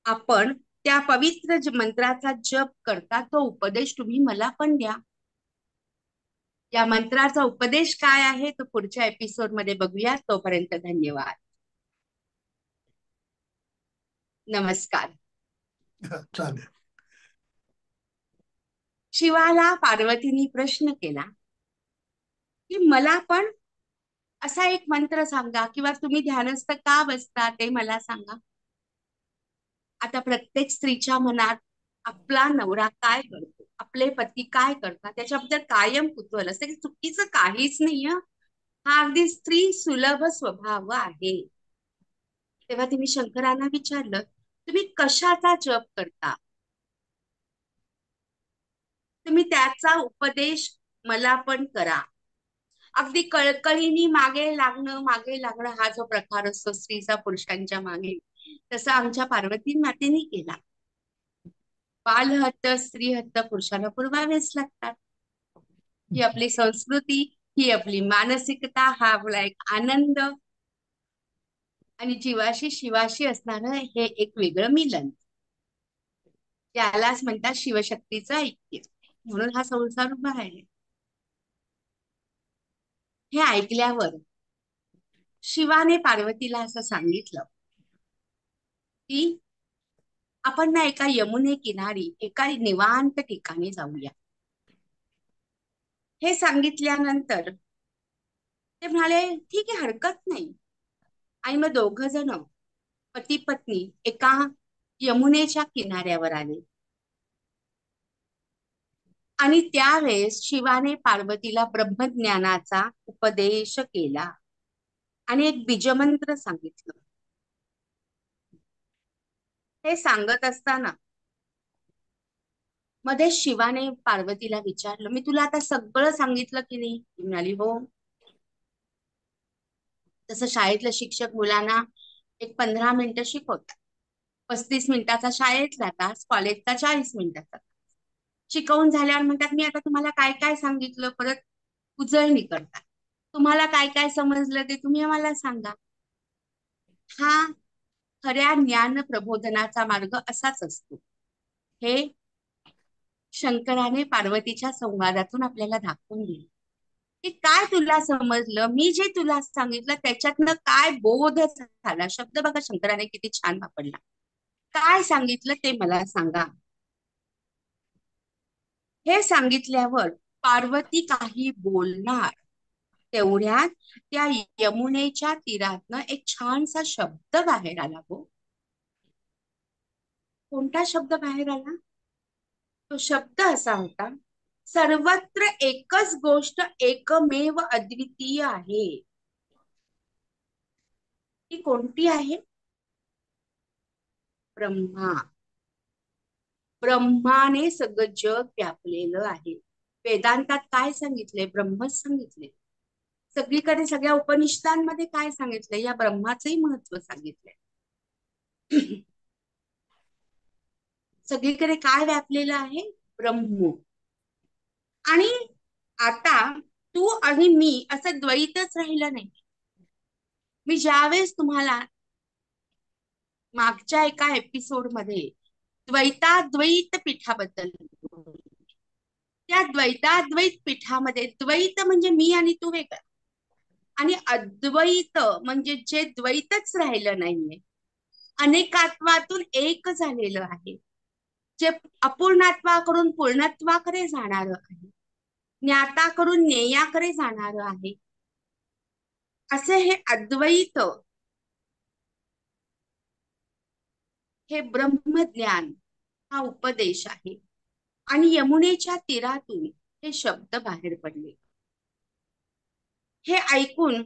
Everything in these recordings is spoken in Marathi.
आपण त्या पवित्र मंत्राचा जप करता, तो उपदेश तुम्ही मला पण द्या. या मंत्राचा उपदेश काय आहे तो पुढच्या एपिसोड मध्ये बघूया. तोपर्यंत धन्यवाद. नमस्कार. चालेल. शिवाला पार्वतीने प्रश्न केला की मला पण असा एक मंत्र सांगा, किंवा तुम्ही ध्यानस्थ का बसता ते मला सांगा. आता प्रत्येक स्त्रीच्या मनात आपला नवरा काय करतो, आपले पती काय करतात, त्याच्याबद्दल कायम कुतूहल असते, की चुकीचं काहीच नाही. हा अगदी स्त्री सुलभ स्वभाव आहे. तेव्हा तिने शंकरांना विचारलं, तुम्ही कशाचा जप करता, तुम्ही त्याचा उपदेश मला पण करा. अगदी कळकळीने मागे लागणं हा जो प्रकार असतो स्त्रीचा पुरुषांच्या मागे, तसा आमच्या पार्वती मातेने केला. बालहत्या स्त्री हत्या पुरुषाला पुरवावेच लागतात. ही आपली संस्कृती, ही आपली मानसिकता, हा आपला एक आनंद आणि जीवाशी शिवाशी असणारं हे एक वेगळं मिलन, यालाच म्हणतात शिवशक्तीचं ऐक्य. म्हणून हा संसार उभा आहे. हे ऐकल्यावर शिवाने पार्वतीला असं सांगितलं की आपण ना एका यमुने किनारी एका निवांत ठिकाणी जाऊया. हे सांगितल्यानंतर ते म्हणाले ठीक आहे, हरकत नाही. आणि मग दोघ जण पती पत्नी एका यमुनेच्या किनाऱ्यावर आले. आणि त्यावेळेस शिवाने पार्वतीला ब्रह्मज्ञानाचा उपदेश केला आणि एक बीजमंत्र सांगितलं. हे सांगत असताना मध्ये शिवाने पार्वतीला विचारलं, मी तुला आता सगळं सांगितलं की नाही? ती म्हणाली हो. तसं शाळेतलं शिक्षक मुलांना एक 15 मिनिटं शिकवतात. 35 मिनिटाचा शाळेतला तास, कॉलेजचा 40 मिनिटाचा तास. शिकवून झाल्यावर म्हणतात, मी आता तुम्हाला काय काय सांगितलं, परत उजळणी करतात. तुम्हाला काय काय समजलं ते तुम्ही आम्हाला सांगा. हा खऱ्या ज्ञान प्रबोधनाचा मार्ग असाच असतो. हे शंकराने पार्वतीच्या संवादातून आपल्याला दाखवून दिले की काय तुला समजलं, मी जे तुला सांगितलं त्याच्यातनं काय बोध झाला. शब्द बघा शंकराने किती छान वापरला. काय सांगितलं ते मला सांगा. हे सांगितल्यावर पार्वती काही बोलणार तेवढ्यात त्या यमुनेच्या तीरातनं एक छानसा शब्द बाहेर आला. हो, कोणता शब्द बाहेर आला? तो शब्द असा होता, सर्वत्र एकच गोष्ट एकमेव अद्वितीय आहे. ती कोणती आहे? ब्रह्मा. ब्रह्माने सगळं जग व्यापलेलं आहे. वेदांतात काय सांगितले? ब्रह्मच सांगितले. सगळीकडे सगळ्या उपनिषदांमध्ये काय सांगितलंय? या ब्रह्माचंही महत्व सांगितलंय. सगळीकडे काय व्यापलेलं आहे? ब्रह्म. आणि आता तू आणि मी असं द्वैतच राहिलं नाही. मी ज्यावेळेस तुम्हाला मागच्या एका एपिसोड मध्ये द्वैताद्वैत पीठाबद्दल, त्या द्वैताद्वैत पीठामध्ये द्वैत म्हणजे मी आणि तू वेगळं, आणि अद्वैत म्हणजे जे द्वैतच राहिलं नाहीये, अनेकात्वातून एक झालेलं आहे, जे अपूर्णत्वाकडून पूर्णत्वाकडे जाणार आहे, ज्ञाताकडून ज्ञेयाकडे जाणार आहे, असे हे अद्वैत, हे ब्रह्मज्ञान हा उपदेश आहे. आणि यमुनेच्या तीरातून हे शब्द बाहेर पडले. हे ऐकून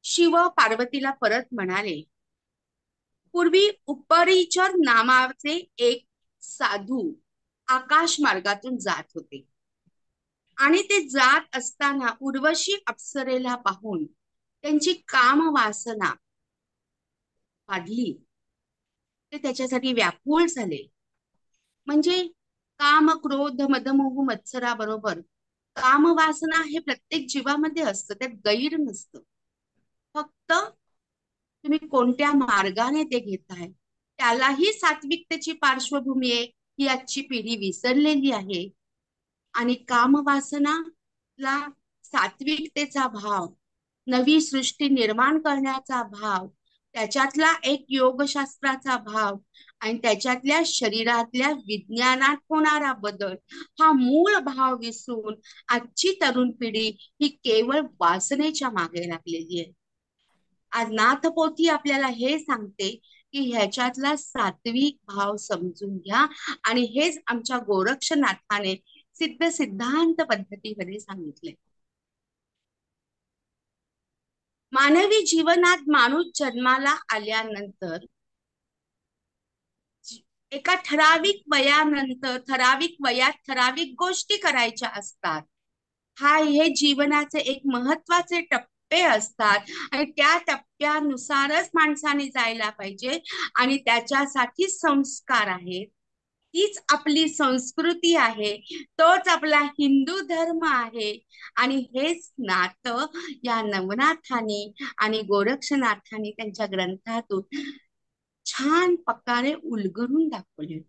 शिव पार्वतीला परत म्हणाले, पूर्वी उपरिचर नावाचे एक साधू आकाश मार्गातून जात होते. आणि ते जात असताना उर्वशी अप्सरेला पाहून त्यांची काम वासना वाढली. ते त्याच्यासाठी व्याकुळ झाले. म्हणजे काम क्रोध मदमोह मत्सराबरोबर काम वासना हे प्रत्येक जीवामध्ये असतं, त्यात गैर नसतं. फक्त तुम्ही कोणत्या मार्गाने ते घेताय त्यालाही सात्विकतेची पार्श्वभूमी आहे, ही आजची पिढी विसरलेली आहे. आणि कामवासनाला सात्विकतेचा भाव, नवी सृष्टी निर्माण करण्याचा भाव, त्याच्यातला एक योगशास्त्राचा भाव आणि त्याच्यातल्या शरीरातल्या विज्ञानात होणारा बदल, हा मूळ भाव विसरून आजची तरुण पिढी ही केवळ वासनेच्या मागे लागलेली आहे. आज नाथपोथी आपल्याला हे सांगते की ह्याच्यातला सात्विक भाव समजून घ्या, आणि हेच आमच्या गोरक्षनाथाने सिद्ध सिद्धांत पद्धतीमध्ये सांगितले. मानवी जीवनात माणूस जन्माला आल्यानंतर एका ठराविक वयानंतर, ठराविक वयात ठराविक गोष्टी करायच्या असतात. हे जीवनाचे एक महत्वाचे टप्पे असतात आणि त्या टप्प्यानुसारच माणसाने जायला पाहिजे. आणि त्याच्यासाठी संस्कार आहेत, तीच आपली संस्कृती आहे, तोच आपला हिंदू धर्म आहे. आणि हेच नातं या नवनाथाने आणि गोरक्षनाथाने त्यांच्या ग्रंथातून छान प्रकारे उलगडून दाखवले.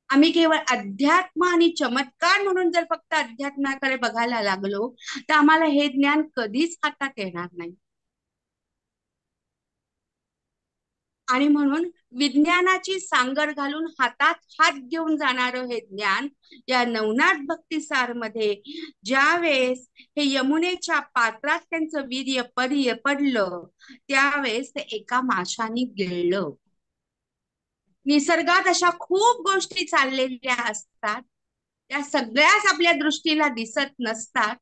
आम्ही केवळ अध्यात्म आणि चमत्कार म्हणून जर फक्त अध्यात्माकडे बघायला लागलो तर आम्हाला हे ज्ञान कधीच हातात येणार नाही. आणि म्हणून विज्ञानाची सांगड घालून हातात हात घेऊन जाणारं हे ज्ञान या नवनाथ भक्तिसार मध्ये ज्या वेळेस हे यमुनेच्या पात्रात त्यांचं वीर्य पडलं, त्यावेळेस ते एका माशाने गिळलं. निसर्गात अशा खूप गोष्टी चाललेल्या असतात, त्या सगळ्याच आपल्या दृष्टीला दिसत नसतात,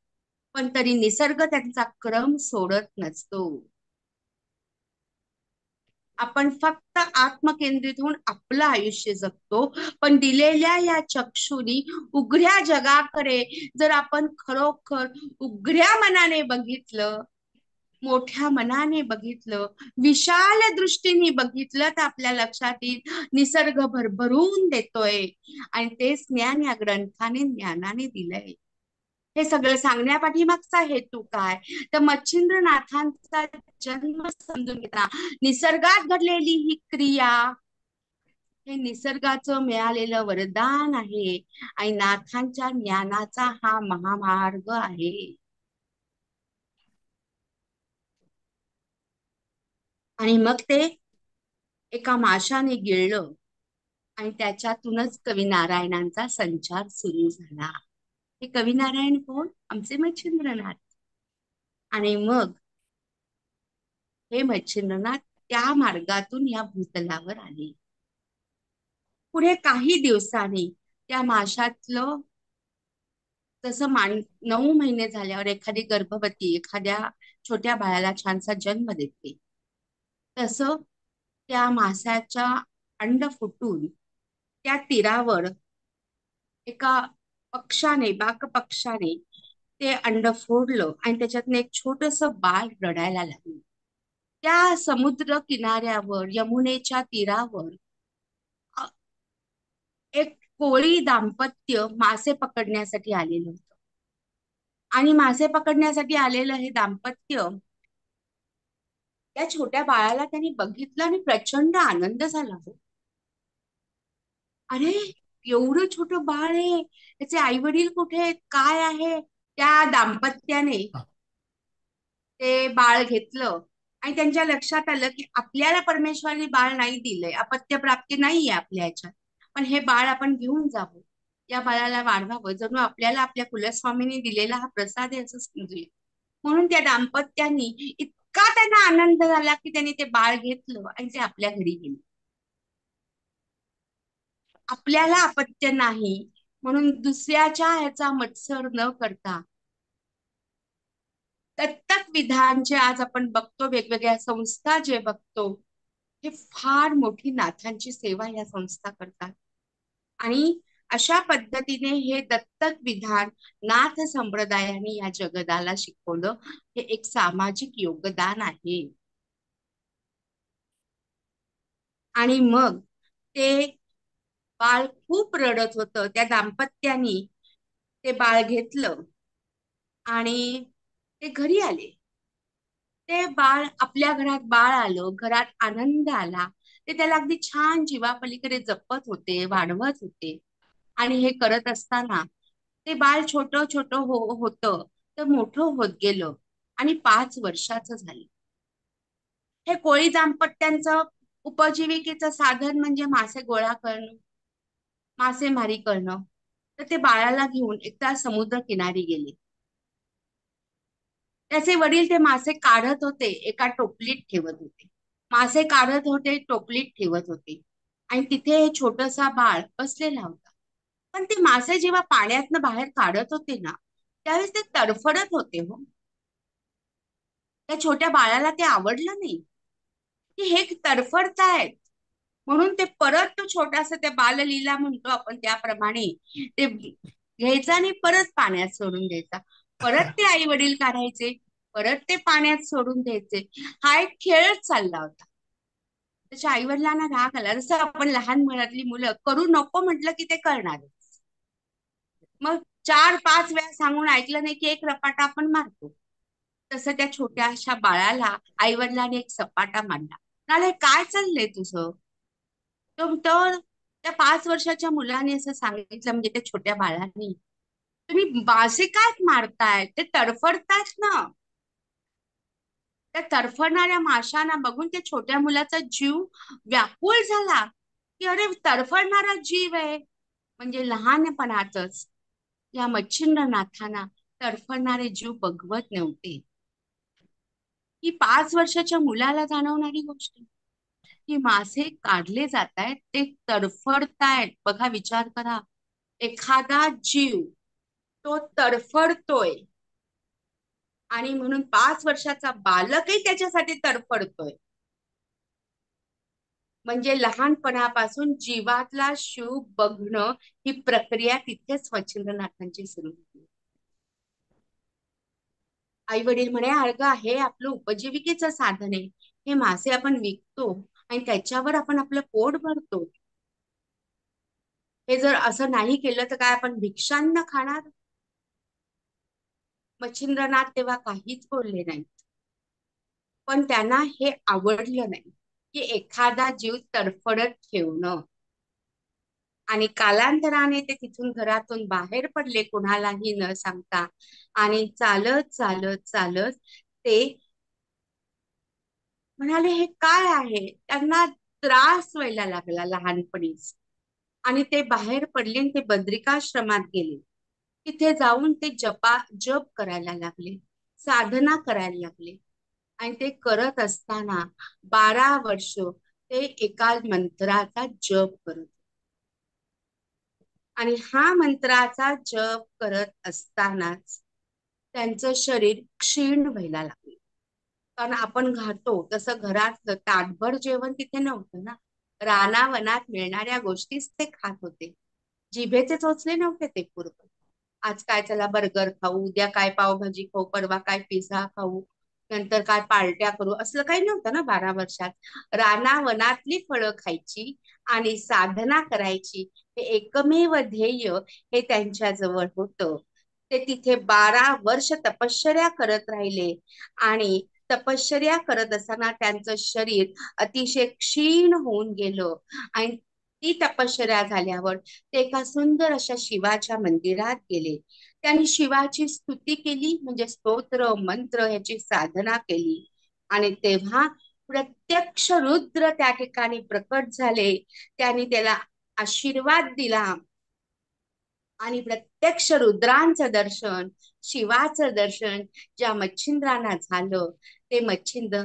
पण तरी निसर्ग त्यांचा क्रम सोडत नसतो. आपण फक्त आत्मकेंद्रित होऊन आपलं आयुष्य जगतो, पण दिलेल्या या चक्षुनी उघड्या जगाकडे जर आपण खरोखर उघड्या मनाने बघितलं, मोठ्या मनाने बघितलं, विशाल दृष्टीने बघितलं, तर आपल्या लक्षात येईल निसर्ग भरभरून देतोय. आणि तेच ज्ञान या ग्रंथाने ज्ञानाने दिलंय. हे सगळं सांगण्यापाठीमागचा हेतू काय, तर मच्छिंद्रनाथांचा जन्म समजून घेता, निसर्गात घडलेली ही क्रिया हे निसर्गाचं मिळालेलं वरदान आहे आणि नाथांच्या ज्ञानाचा हा महामार्ग आहे. आणि मग ते एका माशाने गिळलं आणि त्याच्यातूनच कवी नारायणांचा संचार सुरू झाला. हे कवी नारायण कोण? आमचे मच्छिंद्रनाथ. आणि मग हे मच्छिंद्रनाथ त्या मार्गातून या भूतलावर आले. पुढे काही दिवसांनी त्या माशातलं, जसं 9 महिने झाल्यावर एखादी गर्भवती एखाद्या छोट्या बाळाला छानसा जन्म देते, तसं त्या माशाच्या अंड फुटून त्या तीरावर एका पक्षाने, बाक पक्षाने ते अंड फोडलं आणि त्याच्यातनं एक छोटस बाळ रडायला लागलं. त्या समुद्र किनाऱ्यावर, यमुनेच्या तीरावर एक कोळी दाम्पत्य मासे पकडण्यासाठी आलेलं होतं. आणि मासे पकडण्यासाठी आलेलं हे दाम्पत्य त्या छोट्या बाळाला त्यांनी बघितलं आणि प्रचंड आनंद झाला. हो, अरे, एवढं छोटं बाळ आहे, त्याचे आई वडील कुठे आहेत, काय आहे? त्या दाम्पत्याने हा. ते बाळ घेतलं आणि त्यांच्या लक्षात आलं की आपल्याला परमेश्वराने बाळ नाही दिलंय, अपत्य प्राप्ती नाहीये आपल्या ह्याच्यात, पण हे बाळ आपण घेऊन जावं, या बाळाला वाढवावं, जणू आपल्याला आपल्या कुलस्वामीने दिलेला हा प्रसाद आहे असं समजूया. म्हणून त्या दाम्पत्यांनी इतका त्यांना आनंद झाला की त्यांनी ते बाळ घेतलं आणि ते आपल्या घरी गेले. आपल्याला अपत्य नाही म्हणून दुसऱ्याच्या ह्याचा मत्सर न करता दत्तक विधान जे आज आपण बघतो, वेगवेगळ्या संस्था जे बघतो, हे फार मोठी नाथांची सेवा या संस्था करतात. आणि अशा पद्धतीने हे दत्तक विधान नाथ संप्रदायाने या जगताला शिकवलं. हे एक सामाजिक योगदान आहे. आणि मग ते बाळ खूप रडत होतं, त्या दाम्पत्यानी ते बाळ घेतलं आणि ते घरी आले. ते बाळ, आपल्या घरात बाळ आलं, घरात आनंद आला, ते त्याला अगदी छान जीवापलीकडे जपत होते, वाढवत होते. आणि हे करत असताना ते बाळ छोट छोट होतं, तर मोठं होत गेलं आणि 5 वर्षाचं झालं. हे कोळी दाम्पत्यांचं उपजीविकेचं साधन म्हणजे मासे गोळा करणं, मासेमारी करणं. तर ते बाळाला घेऊन एकदा समुद्र किनारी गेले. त्याचे वडील ते मासे काढत होते, एका टोपलीत ठेवत होते. मासे काढत होते, टोपलीत ठेवत होते. आणि तिथे हे छोटसा बाळ बसलेला होता. पण ते मासे जेव्हा पाण्यातनं बाहेर काढत होते ना, त्यावेळेस ते तडफडत होते हो. त्या छोट्या बाळाला ते आवडलं नाही की हे तडफडतायत. म्हणून ते परत तो छोटासा त्या बाललीला म्हणतो आपण त्याप्रमाणे ते घ्यायचा आणि परत पाण्यात सोडून द्यायचा. परत ते आई वडील काढायचे, परत ते पाण्यात सोडून द्यायचे. हा एक खेळच चालला होता. त्याच्या आई वडिलांना राग आला. जसं आपण लहान मुलातली मुलं करू नको म्हटलं की ते करणार. मग 4-5 वेळा सांगून ऐकलं नाही की एक रपाटा आपण मारतो. तसं त्या छोट्याशा बाळाला आई वडिलांनी एक सपाटा मारला. म्हणाले, काय चाललंय तुझं? तर त्या 5 वर्षाच्या मुलाने असं सांगितलं, म्हणजे त्या छोट्या बाळाने, तुम्ही मासे काय मारताय? ते तडफडतायत ना. त्या तडफडणाऱ्या माशांना बघून त्या छोट्या मुलाचा जीव व्याकुळ झाला, की अरे तडफडणारा जीव आहे. म्हणजे लहानपणातच या मच्छिंद्रनाथांना तडफडणारे जीव बघवत नव्हते. ही 5 वर्षाच्या मुलाला जाणवणारी गोष्ट, की मासे काढले जात आहेत, ते तडफडतायत. बघा, विचार करा. एखादा जीव तो तडफडतोय आणि म्हणून 5 वर्षाचा बालकही त्याच्यासाठी तडफडतोय. म्हणजे लहानपणापासून जीवातला शिव बघणं ही प्रक्रिया तिथेच मच्छिंद्रनाथांची सुरू होती. आई वडील म्हणे, अगं हे आपलं उपजीविकेचं साधन आहे. हे मासे आपण विकतो आणि त्याच्यावर आपण आपलं पोट भरतो. हे जर असं नाही केलं तर काय आपण भिक्षान्न खाणार? मच्छिंद्रनाथ तेव्हा काहीच बोलले नाही. पण त्यांना हे आवडलं नाही की एखादा जीव तडफडत ठेवणं. आणि कालांतराने ते तिथून घरातून बाहेर पडले, कुणालाही न सांगता. आणि चालत चालत चालत ते म्हणाले, हे काय आहे? त्यांना त्रास व्हायला लागला लहानपणीच. आणि ते बाहेर पडले आणि ते बद्रिकाश्रमात गेले. तिथे जाऊन ते जप करायला लागले, साधना करायला लागले. आणि ते करत असताना 12 वर्ष ते एका मंत्राचा जप करत. आणि हा मंत्राचा जप करत असतानाच त्यांचं शरीर क्षीण व्हायला लागले. कारण आपण घातो तसं घरात ताटभर जेवण तिथे नव्हतं ना. रानावनात मिळणाऱ्या गोष्टीच ते खात होते. जिभेचे चोचले नव्हते ते पूर्व. आज काय चला बर्गर खाऊ, उद्या काय पावभाजी खाऊ, परवा काय पिझ्झा खाऊ, नंतर काय पार्ट्या करू, असलं काही नव्हतं ना 12 वर्षात. रानावनातली फळं खायची आणि साधना करायची, हे एकमेव ध्येय हे त्यांच्या जवळ होतं. ते तिथे 12 वर्ष तपश्चर्या करत राहिले. आणि तपश्चर्या करत असताना त्यांचं शरीर अतिशय क्षीण होऊन गेलं. आणि ती तपश्चर्या झाल्यावर ते एका सुंदर अशा शिवाच्या मंदिरात गेले. त्यांनी शिवाची स्तुती केली, म्हणजे स्तोत्र मंत्र ह्याची साधना केली. आणि तेव्हा प्रत्यक्ष रुद्र त्या ठिकाणी प्रकट झाले. त्यांनी त्याला आशीर्वाद दिला. आणि प्रत्यक्ष रुद्रांचं दर्शन, शिवाचं दर्शन ज्या मच्छिंद्रांना झालं, ते मच्छिंद्र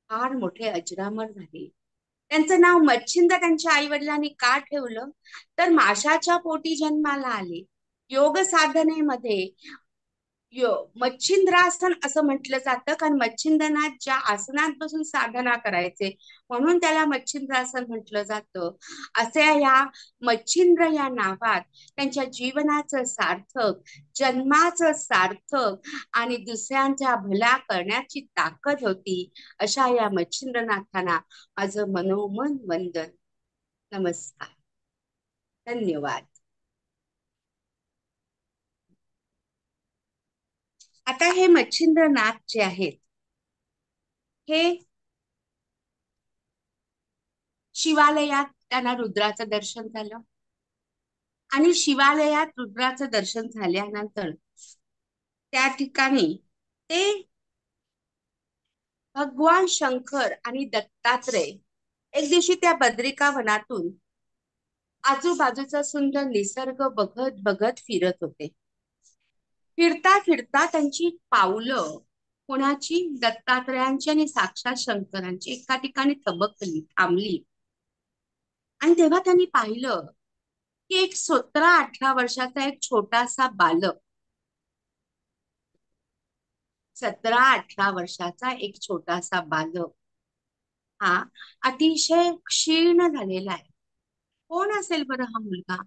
फार मोठे अजरामर झाले. त्यांचं नाव मच्छिंद्र त्यांच्या आई वडिलांनी का ठेवलं? तर माशाच्या पोटी जन्माला आले. योग साधनेमध्ये मच्छिंद्रासन असं म्हटलं जातं, कारण मच्छिंद्रनाथ ज्या आसनात बसून साधना करायचे, म्हणून त्याला मच्छिंद्रासन म्हटलं जातं. असे या मच्छिंद्र या नावात त्यांच्या जीवनाचं सार्थक, जन्माचं सार्थक आणि दुसऱ्यांचा भला करण्याची ताकद होती. अशा या मच्छिंद्रनाथांना माझं मनोमन वंदन. नमस्कार. धन्यवाद. आता हे मच्छिंद्रनाथ जे आहेत, हे शिवालयात त्यांना रुद्राचं दर्शन झालं. आणि शिवालयात रुद्राचं दर्शन झाल्यानंतर त्या ठिकाणी ते भगवान शंकर आणि दत्तात्रय एक दिवशी त्या बद्रिका वनातून आजूबाजूचा सुंदर निसर्ग बघत बघत फिरत होते. फिरता फिरता त्यांची पावलं कोणाची, दत्तात्रयांची आणि साक्षात शंकरांची एका ठिकाणी थबकली, थांबली. आणि तेव्हा त्यांनी पाहिलं की एक 17-18 वर्षाचा एक छोटासा बालक, 17-18 वर्षाचा एक छोटासा बालक हा अतिशय क्षीण झालेला आहे. कोण असेल बरं हा मुलगा?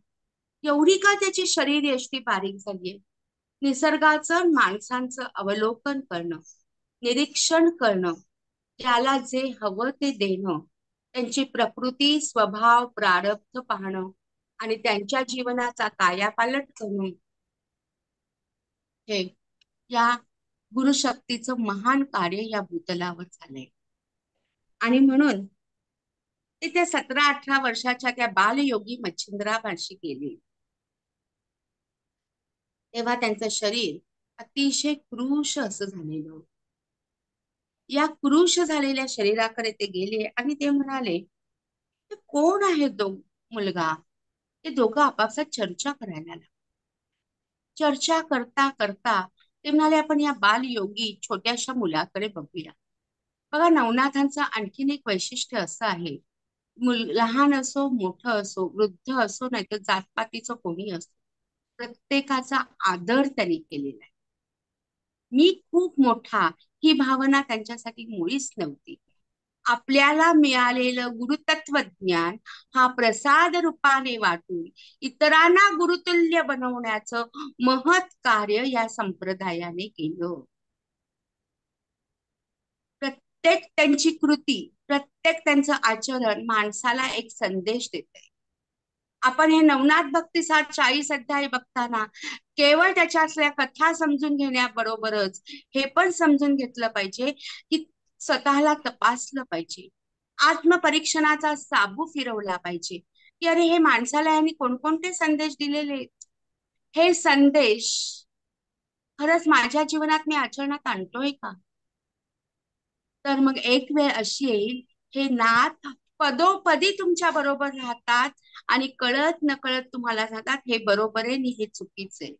एवढी का त्याची शरीर यष्टी बारीक झालीये? निसर्गाचं, माणसांचं अवलोकन करणं, निरीक्षण करणं, त्याला जे हवं ते देणं, त्यांची प्रकृती, स्वभाव, प्रारब्ध पाहणं आणि त्यांच्या जीवनाचा कायापालट करणं, हे या गुरुशक्तीचं महान कार्य या भूतलावर झालंय. आणि म्हणून ते त्या 17-18 वर्षाच्या त्या बालयोगी मच्छिंद्रापाशी गेले. तेव्हा त्यांचं शरीर अतिशय कृश असं झालेलं. या कृश झालेल्या शरीराकडे ते गेले आणि ते म्हणाले, "हे कोण आहे तो मुलगा?" ते दोघं आपापसात चर्चा करायला लागले. चर्चा करता करता ते म्हणाले, "आपण या बालयोगी छोट्याशा मुलाकडे बघूया." बघा, नवनाथांचं आणखीन एक वैशिष्ट्य असं आहे, लहान असो, मोठं असो, वृद्ध असो, नाही तर जातपातीचं कोणी असो, प्रत्येकाचा आदर त्यांनी केलेला आहे. मी खूप मोठा, ही भावना त्यांच्यासाठी मुळीच नव्हती. आपल्याला मिळालेलं गुरुतत्वज्ञान हा प्रसाद रूपाने वाटून इतरांना गुरुतुल्य बनवण्याचं महत् कार्य या संप्रदायाने केलं. प्रत्येक त्यांची कृती, प्रत्येक त्यांचं आचरण माणसाला एक संदेश देते. आपण हे नवनाथ भक्तिसार 40 अध्याय बघताना केवळ त्याच्यातल्या कथा समजून घेण्याबरोबरच हे पण समजून घेतलं पाहिजे की स्वतःला तपासलं पाहिजे, आत्मपरीक्षणाचा साबू फिरवला पाहिजे की अरे, हे माणसाला यांनी कोणकोणते संदेश दिलेले आहेत? हे संदेश खरंच माझ्या जीवनात मी आचरणात आणतोय का? तर मग एक वेळ अशी येईल, हे नाथ पदोपदी तुमच्या बरोबर राहतात आणि कळत नकळत तुम्हाला सांगतात, हे बरोबर आहे आणि हे चुकीचं आहे.